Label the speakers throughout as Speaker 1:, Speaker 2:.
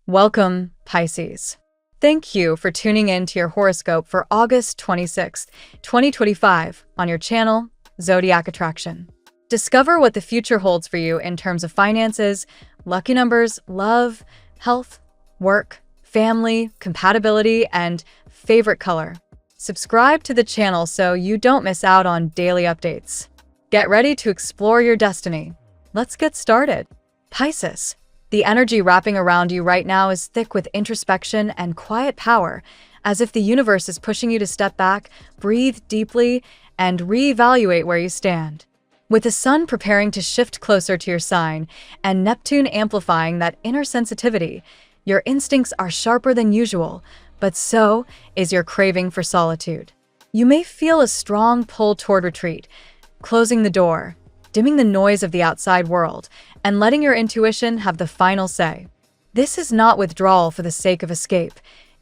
Speaker 1: Welcome, Pisces. Thank you for tuning in to your horoscope for August 26th, 2025 on your channel, Zodiac Attraction. Discover what the future holds for you in terms of finances, lucky numbers, love, health, work, family, compatibility, and favorite color. Subscribe to the channel so you don't miss out on daily updates. Get ready to explore your destiny. Let's get started. Pisces. The energy wrapping around you right now is thick with introspection and quiet power, as if the universe is pushing you to step back, breathe deeply, and reevaluate where you stand. With the sun preparing to shift closer to your sign and Neptune amplifying that inner sensitivity, your instincts are sharper than usual, but so is your craving for solitude. You may feel a strong pull toward retreat, closing the door, dimming the noise of the outside world, and letting your intuition have the final say. This is not withdrawal for the sake of escape.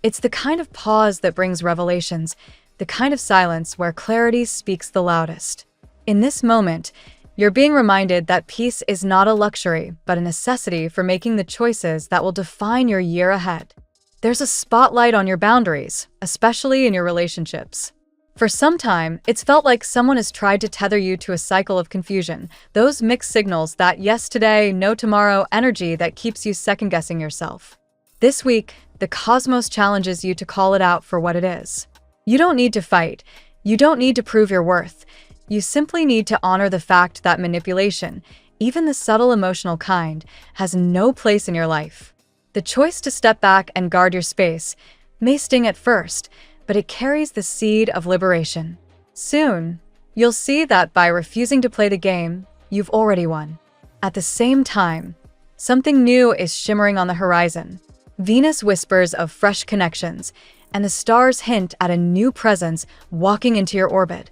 Speaker 1: It's the kind of pause that brings revelations, the kind of silence where clarity speaks the loudest. In this moment, you're being reminded that peace is not a luxury, but a necessity for making the choices that will define your year ahead. There's a spotlight on your boundaries, especially in your relationships. For some time, it's felt like someone has tried to tether you to a cycle of confusion, those mixed signals, that yes today, no tomorrow energy that keeps you second-guessing yourself. This week, the cosmos challenges you to call it out for what it is. You don't need to fight. You don't need to prove your worth. You simply need to honor the fact that manipulation, even the subtle emotional kind, has no place in your life. The choice to step back and guard your space may sting at first, but it carries the seed of liberation. Soon, you'll see that by refusing to play the game, you've already won. At the same time, something new is shimmering on the horizon. Venus whispers of fresh connections, and the stars hint at a new presence walking into your orbit,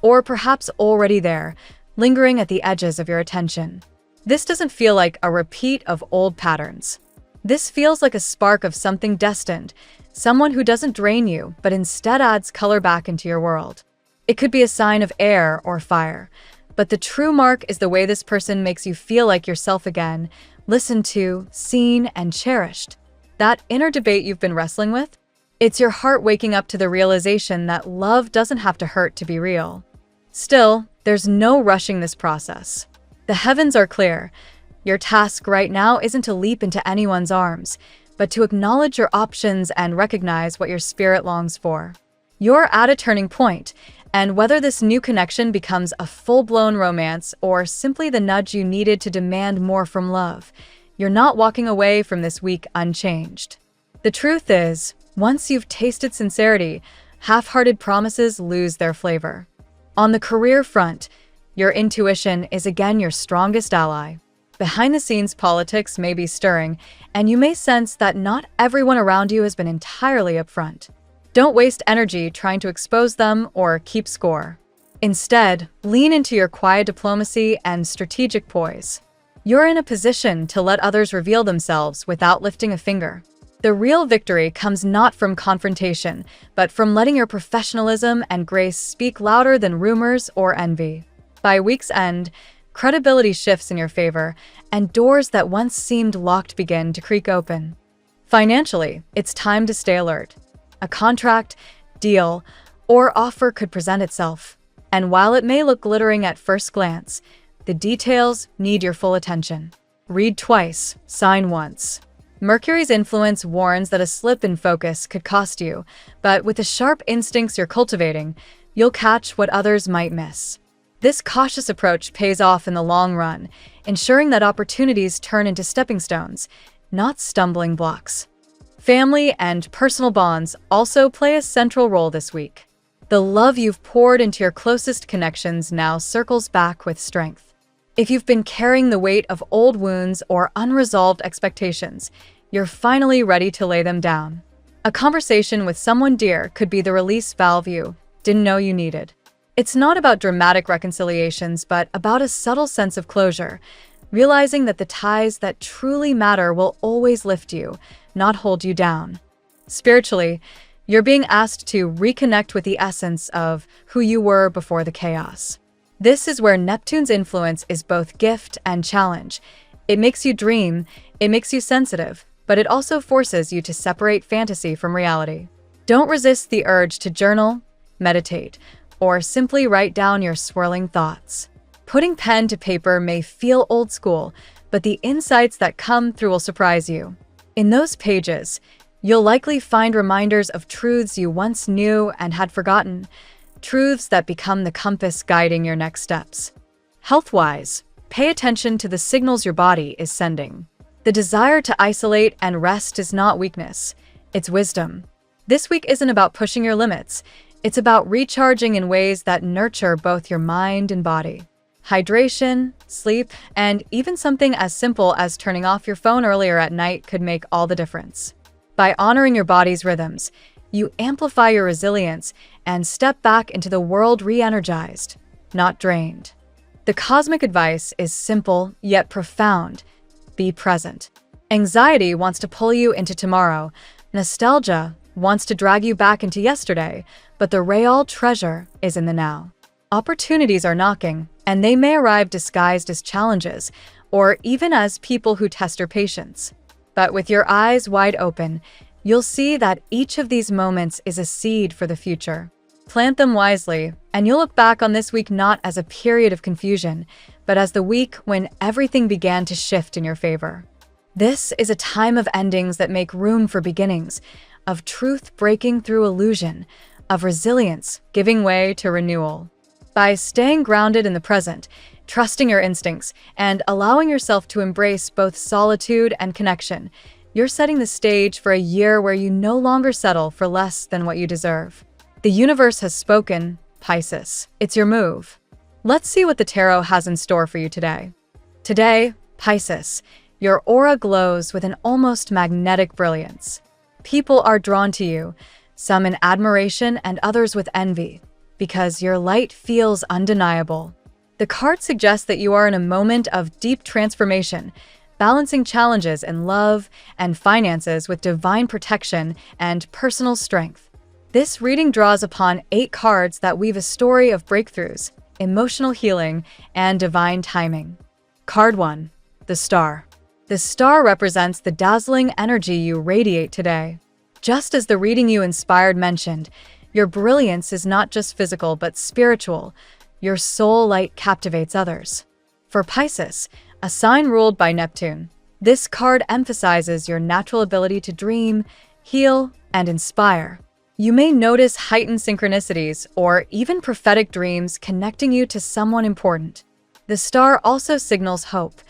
Speaker 1: or perhaps already there, lingering at the edges of your attention. This doesn't feel like a repeat of old patterns. This feels like a spark of something destined, someone who doesn't drain you, but instead adds color back into your world. It could be a sign of air or fire, but the true mark is the way this person makes you feel like yourself again, listened to, seen, and cherished. That inner debate you've been wrestling with? It's your heart waking up to the realization that love doesn't have to hurt to be real. Still, there's no rushing this process. The heavens are clear. Your task right now isn't to leap into anyone's arms, but to acknowledge your options and recognize what your spirit longs for. You're at a turning point, and whether this new connection becomes a full-blown romance or simply the nudge you needed to demand more from love, you're not walking away from this week unchanged. The truth is, once you've tasted sincerity, half-hearted promises lose their flavor. On the career front, your intuition is again your strongest ally. Behind-the-scenes politics may be stirring, and you may sense that not everyone around you has been entirely upfront. Don't waste energy trying to expose them or keep score. Instead, lean into your quiet diplomacy and strategic poise. You're in a position to let others reveal themselves without lifting a finger. The real victory comes not from confrontation, but from letting your professionalism and grace speak louder than rumors or envy. By week's end, credibility shifts in your favor, and doors that once seemed locked begin to creak open. Financially, it's time to stay alert. A contract, deal, or offer could present itself, and while it may look glittering at first glance, the details need your full attention. Read twice, sign once. Mercury's influence warns that a slip in focus could cost you, but with the sharp instincts you're cultivating, you'll catch what others might miss. This cautious approach pays off in the long run, ensuring that opportunities turn into stepping stones, not stumbling blocks. Family and personal bonds also play a central role this week. The love you've poured into your closest connections now circles back with strength. If you've been carrying the weight of old wounds or unresolved expectations, you're finally ready to lay them down. A conversation with someone dear could be the release valve you didn't know you needed. It's not about dramatic reconciliations, but about a subtle sense of closure, realizing that the ties that truly matter will always lift you, not hold you down. Spiritually, you're being asked to reconnect with the essence of who you were before the chaos. This is where Neptune's influence is both gift and challenge. It makes you dream, it makes you sensitive, but it also forces you to separate fantasy from reality. Don't resist the urge to journal, meditate, or simply write down your swirling thoughts. Putting pen to paper may feel old school, but the insights that come through will surprise you. In those pages, you'll likely find reminders of truths you once knew and had forgotten, truths that become the compass guiding your next steps. Health-wise, pay attention to the signals your body is sending. The desire to isolate and rest is not weakness, it's wisdom. This week isn't about pushing your limits, it's about recharging in ways that nurture both your mind and body. Hydration, sleep, and even something as simple as turning off your phone earlier at night could make all the difference. By honoring your body's rhythms, you amplify your resilience and step back into the world re-energized, not drained. The cosmic advice is simple yet profound. Be present. Anxiety wants to pull you into tomorrow. Nostalgia wants to drag you back into yesterday, but the real treasure is in the now. Opportunities are knocking, and they may arrive disguised as challenges, or even as people who test your patience. But with your eyes wide open, you'll see that each of these moments is a seed for the future. Plant them wisely, and you'll look back on this week not as a period of confusion, but as the week when everything began to shift in your favor. This is a time of endings that make room for beginnings, of truth breaking through illusion, of resilience giving way to renewal. By staying grounded in the present, trusting your instincts, and allowing yourself to embrace both solitude and connection, you're setting the stage for a year where you no longer settle for less than what you deserve. The universe has spoken, Pisces. It's your move. Let's see what the tarot has in store for you today. Today, Pisces, your aura glows with an almost magnetic brilliance. People are drawn to you, some in admiration and others with envy, because your light feels undeniable. The card suggests that you are in a moment of deep transformation, balancing challenges in love and finances with divine protection and personal strength. This reading draws upon 8 cards that weave a story of breakthroughs, emotional healing, and divine timing. Card 1, the Star. The star represents the dazzling energy you radiate today. Just as the reading you inspired mentioned, your brilliance is not just physical but spiritual. Your soul light captivates others. For Pisces, a sign ruled by Neptune, this card emphasizes your natural ability to dream, heal, and inspire. You may notice heightened synchronicities or even prophetic dreams connecting you to someone important. The star also signals hope.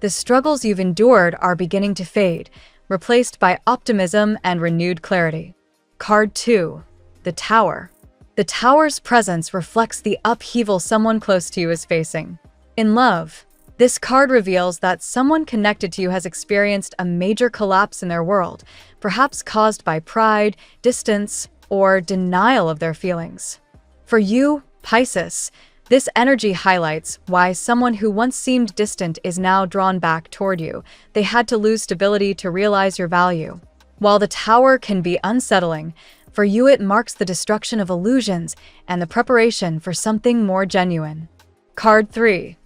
Speaker 1: The struggles you've endured are beginning to fade, replaced by optimism and renewed clarity. Card 2, the Tower. The Tower's presence reflects the upheaval someone close to you is facing. In love, this card reveals that someone connected to you has experienced a major collapse in their world, perhaps caused by pride, distance, or denial of their feelings. For you, Pisces, this energy highlights why someone who once seemed distant is now drawn back toward you. They had to lose stability to realize your value. While the Tower can be unsettling, for you it marks the destruction of illusions and the preparation for something more genuine. Card 3,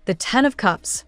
Speaker 1: the Ten of Cups.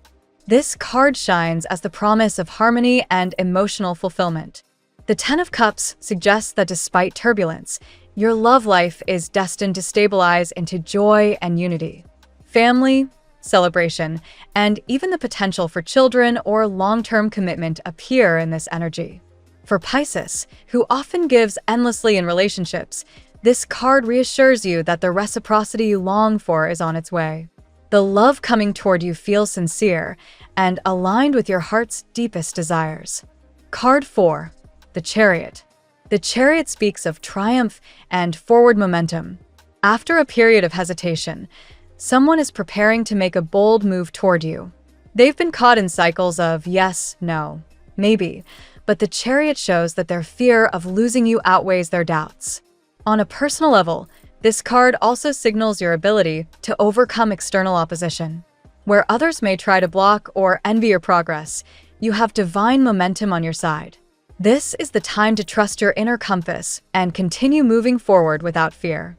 Speaker 1: This card shines as the promise of harmony and emotional fulfillment. The Ten of Cups suggests that despite turbulence, your love life is destined to stabilize into joy and unity. Family, celebration, and even the potential for children or long-term commitment appear in this energy. For Pisces, who often gives endlessly in relationships, this card reassures you that the reciprocity you long for is on its way. The love coming toward you feels sincere and aligned with your heart's deepest desires. Card 4, the Chariot. The Chariot speaks of triumph and forward momentum. After a period of hesitation, someone is preparing to make a bold move toward you. They've been caught in cycles of yes, no, maybe, but the Chariot shows that their fear of losing you outweighs their doubts. On a personal level, this card also signals your ability to overcome external opposition. Where others may try to block or envy your progress, you have divine momentum on your side. This is the time to trust your inner compass and continue moving forward without fear.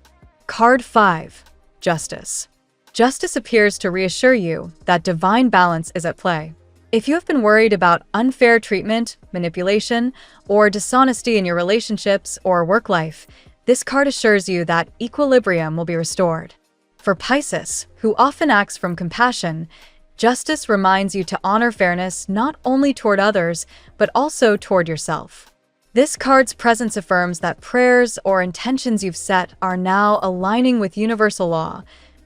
Speaker 1: Card 5, Justice. Justice appears to reassure you that divine balance is at play. If you have been worried about unfair treatment, manipulation, or dishonesty in your relationships or work life, this card assures you that equilibrium will be restored. For Pisces, who often acts from compassion, justice reminds you to honor fairness not only toward others, but also toward yourself. This card's presence affirms that prayers or intentions you've set are now aligning with universal law,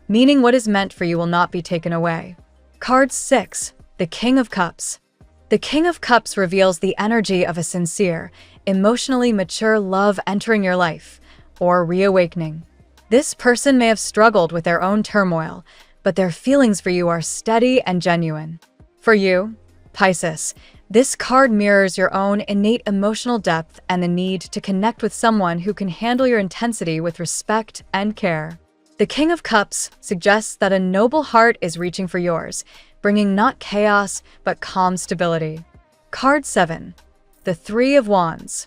Speaker 1: meaning what is meant for you will not be taken away. Card 6, the King of Cups. The King of Cups reveals the energy of a sincere, emotionally mature love entering your life, or reawakening. This person may have struggled with their own turmoil, but their feelings for you are steady and genuine. For you, Pisces, this card mirrors your own innate emotional depth and the need to connect with someone who can handle your intensity with respect and care. The King of Cups suggests that a noble heart is reaching for yours, bringing not chaos, but calm stability. Card 7, the Three of Wands.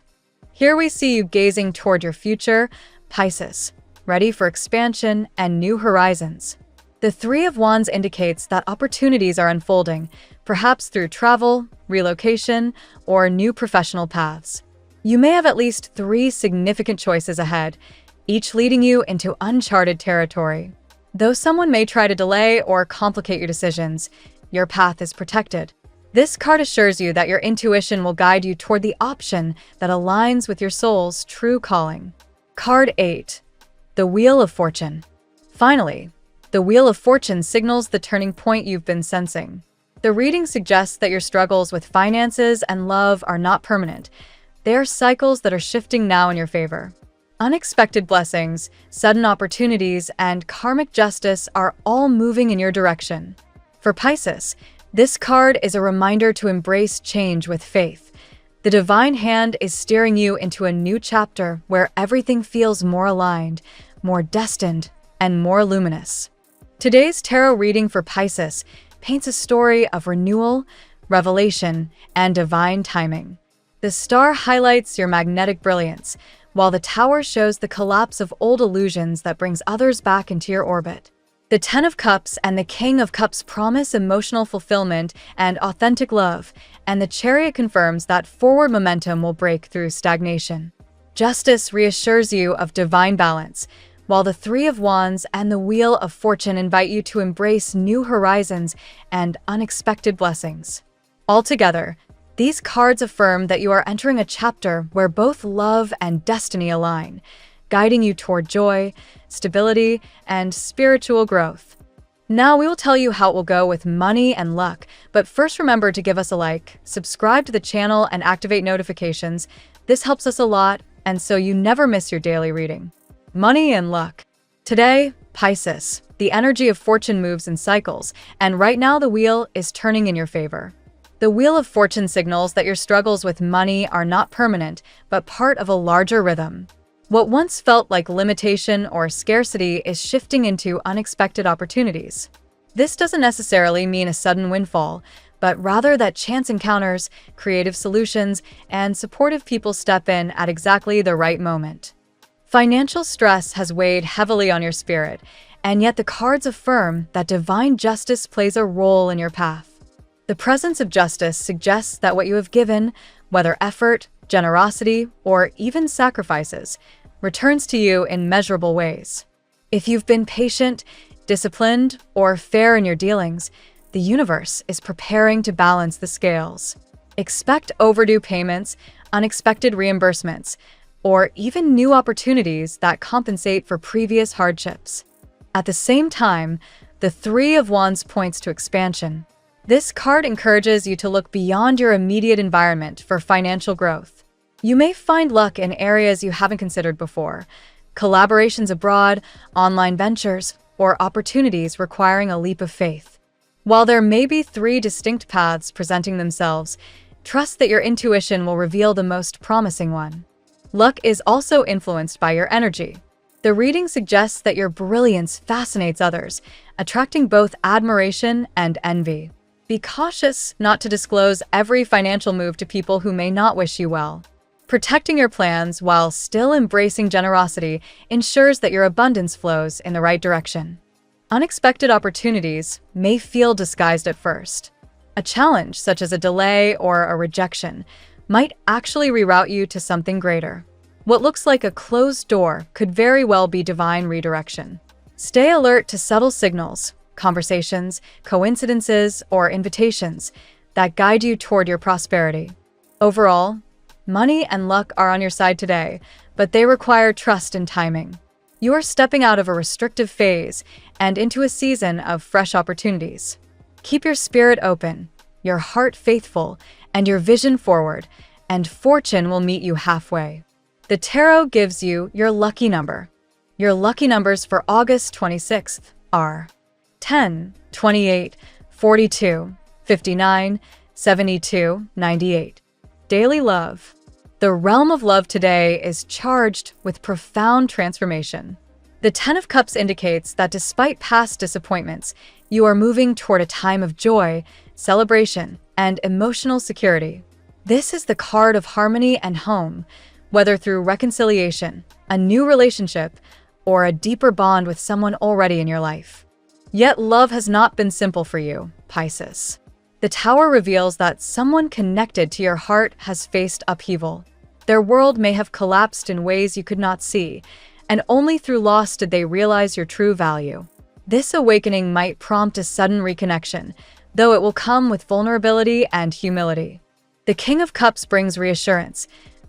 Speaker 1: Here we see you gazing toward your future, Pisces, ready for expansion and new horizons. The Three of Wands indicates that opportunities are unfolding, perhaps through travel, relocation, or new professional paths. You may have at least 3 significant choices ahead, each leading you into uncharted territory. Though someone may try to delay or complicate your decisions, your path is protected. This card assures you that your intuition will guide you toward the option that aligns with your soul's true calling. Card 8, the Wheel of Fortune. Finally, the Wheel of Fortune signals the turning point you've been sensing. The reading suggests that your struggles with finances and love are not permanent. They are cycles that are shifting now in your favor. Unexpected blessings, sudden opportunities, and karmic justice are all moving in your direction. For Pisces, this card is a reminder to embrace change with faith. The divine hand is steering you into a new chapter where everything feels more aligned, more destined, and more luminous. Today's tarot reading for Pisces paints a story of renewal, revelation, and divine timing. The star highlights your magnetic brilliance, while the tower shows the collapse of old illusions that brings others back into your orbit. The Ten of Cups and the King of Cups promise emotional fulfillment and authentic love, and the Chariot confirms that forward momentum will break through stagnation. Justice reassures you of divine balance, while the Three of Wands and the Wheel of Fortune invite you to embrace new horizons and unexpected blessings. Altogether, these cards affirm that you are entering a chapter where both love and destiny align, guiding you toward joy, stability, and spiritual growth. Now we will tell you how it will go with money and luck, but first remember to give us a like, subscribe to the channel, and activate notifications. This helps us a lot, and so you never miss your daily reading. Money and luck. Today, Pisces, the energy of fortune moves in cycles, and right now the wheel is turning in your favor. The Wheel of Fortune signals that your struggles with money are not permanent, but part of a larger rhythm. What once felt like limitation or scarcity is shifting into unexpected opportunities. This doesn't necessarily mean a sudden windfall, but rather that chance encounters, creative solutions, and supportive people step in at exactly the right moment. Financial stress has weighed heavily on your spirit, and yet the cards affirm that divine justice plays a role in your path. The presence of justice suggests that what you have given, whether effort, generosity, or even sacrifices, returns to you in measurable ways. If you've been patient, disciplined, or fair in your dealings, the universe is preparing to balance the scales. Expect overdue payments, unexpected reimbursements, or even new opportunities that compensate for previous hardships. At the same time, the Three of Wands points to expansion. This card encourages you to look beyond your immediate environment for financial growth. You may find luck in areas you haven't considered before, collaborations abroad, online ventures, or opportunities requiring a leap of faith. While there may be 3 distinct paths presenting themselves, trust that your intuition will reveal the most promising one. Luck is also influenced by your energy. The reading suggests that your brilliance fascinates others, attracting both admiration and envy. Be cautious not to disclose every financial move to people who may not wish you well. Protecting your plans while still embracing generosity ensures that your abundance flows in the right direction. Unexpected opportunities may feel disguised at first. A challenge, such as a delay or a rejection, might actually reroute you to something greater. What looks like a closed door could very well be divine redirection. Stay alert to subtle signals, conversations, coincidences, or invitations that guide you toward your prosperity. Overall, money and luck are on your side today, but they require trust and timing. You are stepping out of a restrictive phase and into a season of fresh opportunities. Keep your spirit open, your heart faithful, and your vision forward, and fortune will meet you halfway. The tarot gives you your lucky number. Your lucky numbers for August 26th are 10, 28, 42, 59, 72, 98. Daily love. The realm of love today is charged with profound transformation. The Ten of Cups indicates that despite past disappointments, you are moving toward a time of joy, celebration, and emotional security. This is the card of harmony and home, whether through reconciliation, a new relationship, or a deeper bond with someone already in your life. Yet love has not been simple for you, Pisces. The Tower reveals that someone connected to your heart has faced upheaval. Their world may have collapsed in ways you could not see, and only through loss did they realize your true value. This awakening might prompt a sudden reconnection, though it will come with vulnerability and humility. The King of Cups brings reassurance.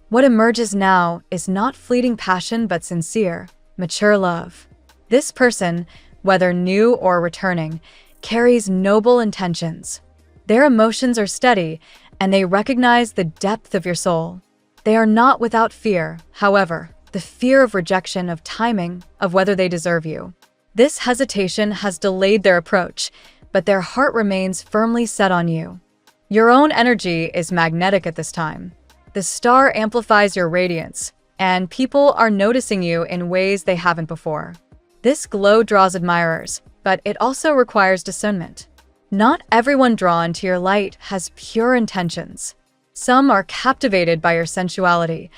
Speaker 1: What emerges now is not fleeting passion but sincere, mature love. This person, whether new or returning, carries noble intentions. Their emotions are steady, and they recognize the depth of your soul. They are not without fear, however, the fear of rejection, of timing, of whether they deserve you. This hesitation has delayed their approach, but their heart remains firmly set on you. Your own energy is magnetic at this time. The star amplifies your radiance, and people are noticing you in ways they haven't before. This glow draws admirers, but it also requires discernment. Not everyone drawn to your light has pure intentions. Some are captivated by your sensuality,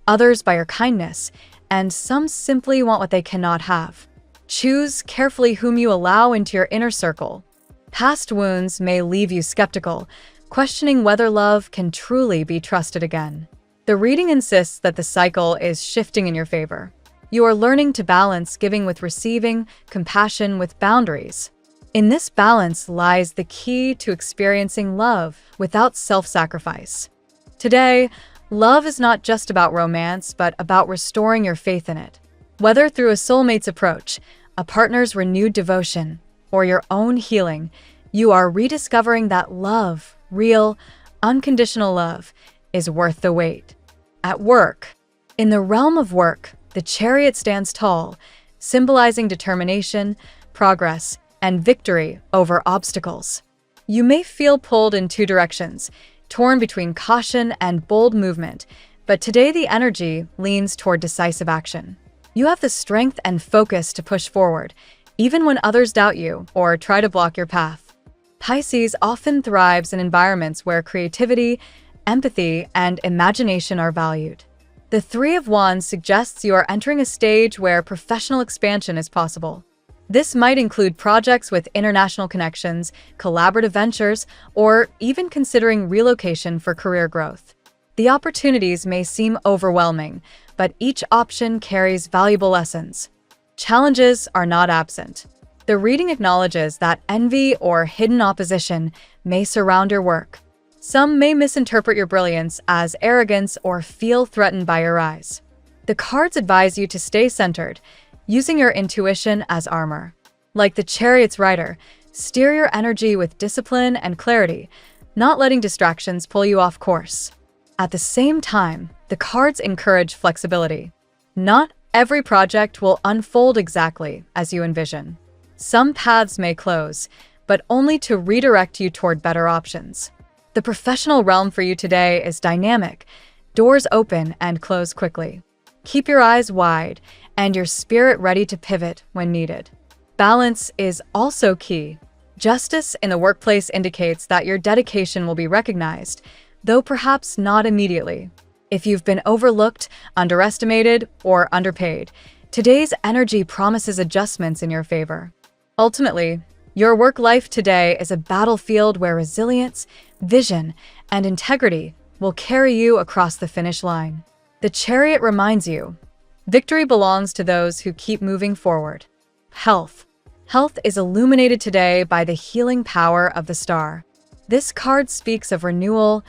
Speaker 1: others by your kindness, and some simply want what they cannot have. Choose carefully whom you allow into your inner circle. Past wounds may leave you skeptical, questioning whether love can truly be trusted again. The reading insists that the cycle is shifting in your favor. You are learning to balance giving with receiving, compassion with boundaries. In this balance lies the key to experiencing love without self-sacrifice. Today, love is not just about romance, but about restoring your faith in it. Whether through a soulmate's approach, a partner's renewed devotion, or your own healing, you are rediscovering that love, real, unconditional love, is worth the wait. At work. In the realm of work, the Chariot stands tall, symbolizing determination, progress, and victory over obstacles. You may feel pulled in two directions, torn between caution and bold movement, but today the energy leans toward decisive action. You have the strength and focus to push forward, even when others doubt you or try to block your path. Pisces often thrives in environments where creativity, empathy, and imagination are valued. The Three of Wands suggests you are entering a stage where professional expansion is possible. This might include projects with international connections, collaborative ventures, or even considering relocation for career growth. The opportunities may seem overwhelming, but each option carries valuable lessons. Challenges are not absent. The reading acknowledges that envy or hidden opposition may surround your work. Some may misinterpret your brilliance as arrogance or feel threatened by your rise. The cards advise you to stay centered, using your intuition as armor. Like the Chariot's rider, steer your energy with discipline and clarity, not letting distractions pull you off course. At the same time, the cards encourage flexibility. Not every project will unfold exactly as you envision. Some paths may close, but only to redirect you toward better options. The professional realm for you today is dynamic. Doors open and close quickly. Keep your eyes wide and your spirit ready to pivot when needed. Balance is also key. Justice in the workplace indicates that your dedication will be recognized, though perhaps not immediately. If you've been overlooked, underestimated, or underpaid, today's energy promises adjustments in your favor. Ultimately, Your work life today is a battlefield where resilience, vision, and integrity will carry you across the finish line. The Chariot reminds you, victory belongs to those who keep moving forward. Health. Health is illuminated today by the healing power of the star. This card speaks of renewal,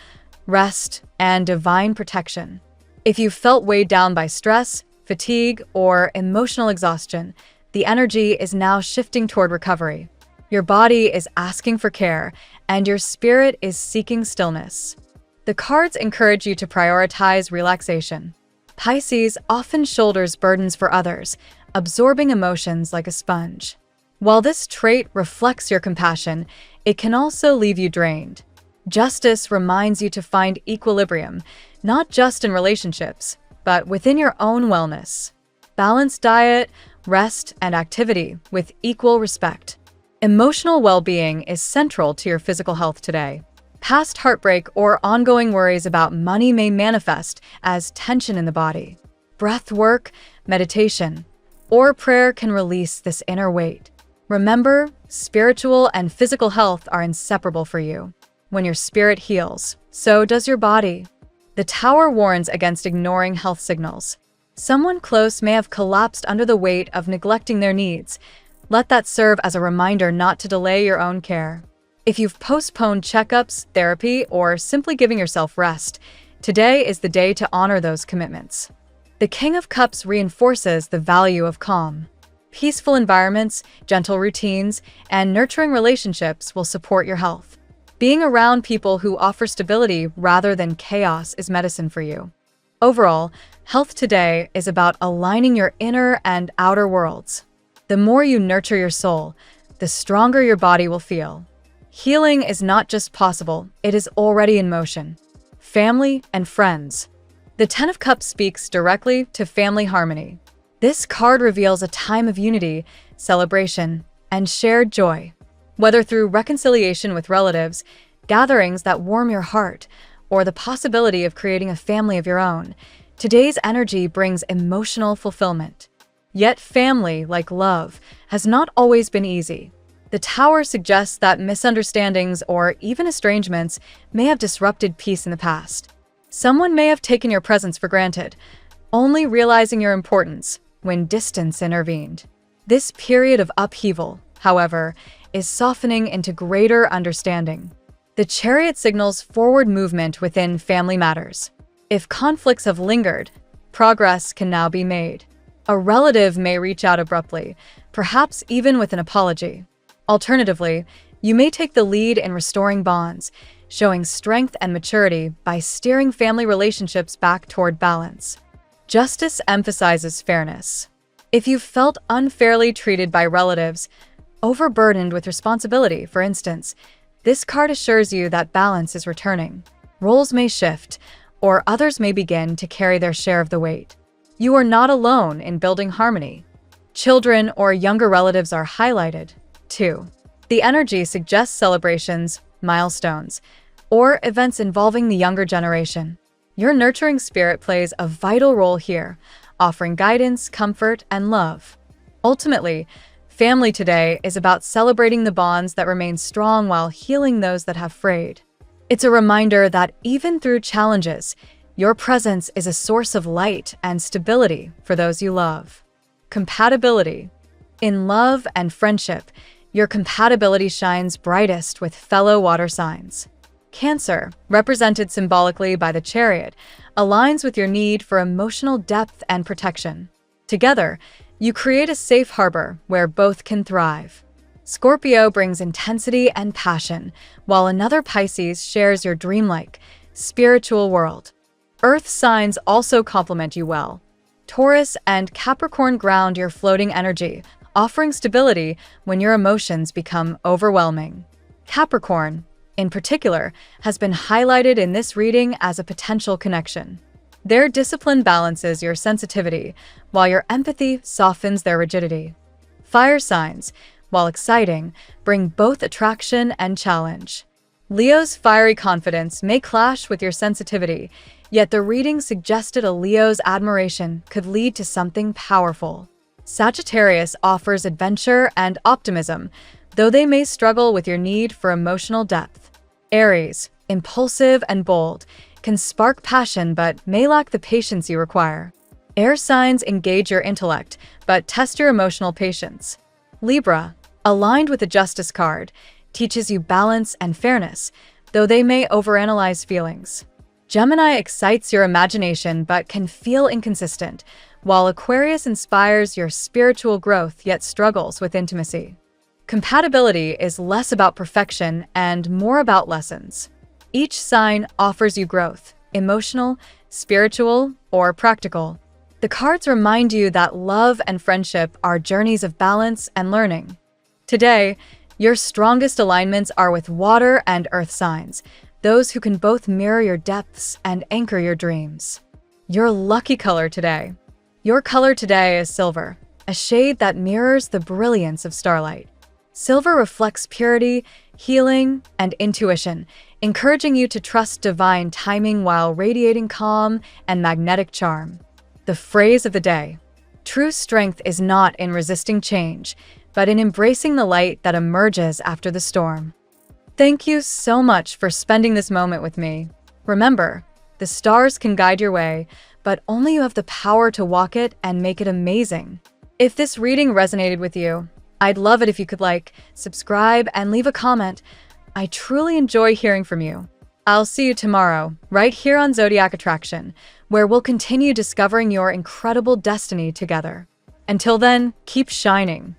Speaker 1: rest, and divine protection. If you felt weighed down by stress, fatigue, or emotional exhaustion, the energy is now shifting toward recovery. Your body is asking for care, and your spirit is seeking stillness. The cards encourage you to prioritize relaxation. Pisces often shoulders burdens for others, absorbing emotions like a sponge. While this trait reflects your compassion, it can also leave you drained. Justice reminds you to find equilibrium, not just in relationships, but within your own wellness. Balanced diet, rest, and activity with equal respect. Emotional well-being is central to your physical health today. Past heartbreak or ongoing worries about money may manifest as tension in the body. Breath work, meditation, or prayer can release this inner weight. Remember, spiritual and physical health are inseparable for you. When your spirit heals, so does your body. The Tower warns against ignoring health signals. Someone close may have collapsed under the weight of neglecting their needs. Let that serve as a reminder not to delay your own care. If you've postponed checkups, therapy, or simply giving yourself rest, today is the day to honor those commitments. The King of Cups reinforces the value of calm. Peaceful environments, gentle routines, and nurturing relationships will support your health. Being around people who offer stability rather than chaos is medicine for you. Overall, health today is about aligning your inner and outer worlds. The more you nurture your soul, the stronger your body will feel. Healing is not just possible, it is already in motion. Family and friends. The Ten of Cups speaks directly to family harmony. This card reveals a time of unity, celebration, and shared joy. Whether through reconciliation with relatives, gatherings that warm your heart, or the possibility of creating a family of your own, today's energy brings emotional fulfillment. Yet family, like love, has not always been easy. The Tower suggests that misunderstandings or even estrangements may have disrupted peace in the past. Someone may have taken your presence for granted, only realizing your importance when distance intervened. This period of upheaval, however, is softening into greater understanding. The Chariot signals forward movement within family matters. If conflicts have lingered, progress can now be made. A relative may reach out abruptly, perhaps even with an apology. Alternatively, you may take the lead in restoring bonds, showing strength and maturity by steering family relationships back toward balance. Justice emphasizes fairness. If you've felt unfairly treated by relatives, overburdened with responsibility, for instance, this card assures you that balance is returning. Roles may shift, or others may begin to carry their share of the weight. You are not alone in building harmony. Children or younger relatives are highlighted, too. The energy suggests celebrations, milestones, or events involving the younger generation. Your nurturing spirit plays a vital role here, offering guidance, comfort, and love. Ultimately, family today is about celebrating the bonds that remain strong while healing those that have frayed. It's a reminder that even through challenges, your presence is a source of light and stability for those you love. Compatibility. In love and friendship, your compatibility shines brightest with fellow water signs. Cancer, represented symbolically by the Chariot, aligns with your need for emotional depth and protection. Together, you create a safe harbor where both can thrive. Scorpio brings intensity and passion, while another Pisces shares your dreamlike, spiritual world. Earth signs also complement you well. Taurus and Capricorn ground your floating energy, offering stability when your emotions become overwhelming. Capricorn, in particular, has been highlighted in this reading as a potential connection. Their discipline balances your sensitivity, while your empathy softens their rigidity. Fire signs, while exciting, bring both attraction and challenge. Leo's fiery confidence may clash with your sensitivity, yet the reading suggested a Leo's admiration could lead to something powerful. Sagittarius offers adventure and optimism, though they may struggle with your need for emotional depth. Aries, impulsive and bold, can spark passion but may lack the patience you require. Air signs engage your intellect, but test your emotional patience. Libra, aligned with the Justice card, teaches you balance and fairness, though they may overanalyze feelings. Gemini excites your imagination but can feel inconsistent, while Aquarius inspires your spiritual growth yet struggles with intimacy. Compatibility is less about perfection and more about lessons. Each sign offers you growth, emotional, spiritual, or practical. The cards remind you that love and friendship are journeys of balance and learning. Today, your strongest alignments are with water and earth signs, those who can both mirror your depths and anchor your dreams. Your lucky color today. Your color today is silver, a shade that mirrors the brilliance of starlight. Silver reflects purity, healing, and intuition, encouraging you to trust divine timing while radiating calm and magnetic charm. The phrase of the day. True strength is not in resisting change, but in embracing the light that emerges after the storm. Thank you so much for spending this moment with me. Remember, the stars can guide your way, but only you have the power to walk it and make it amazing. If this reading resonated with you, I'd love it if you could like, subscribe, and leave a comment. I truly enjoy hearing from you. I'll see you tomorrow, right here on Zodiac Attraction, where we'll continue discovering your incredible destiny together. Until then, keep shining.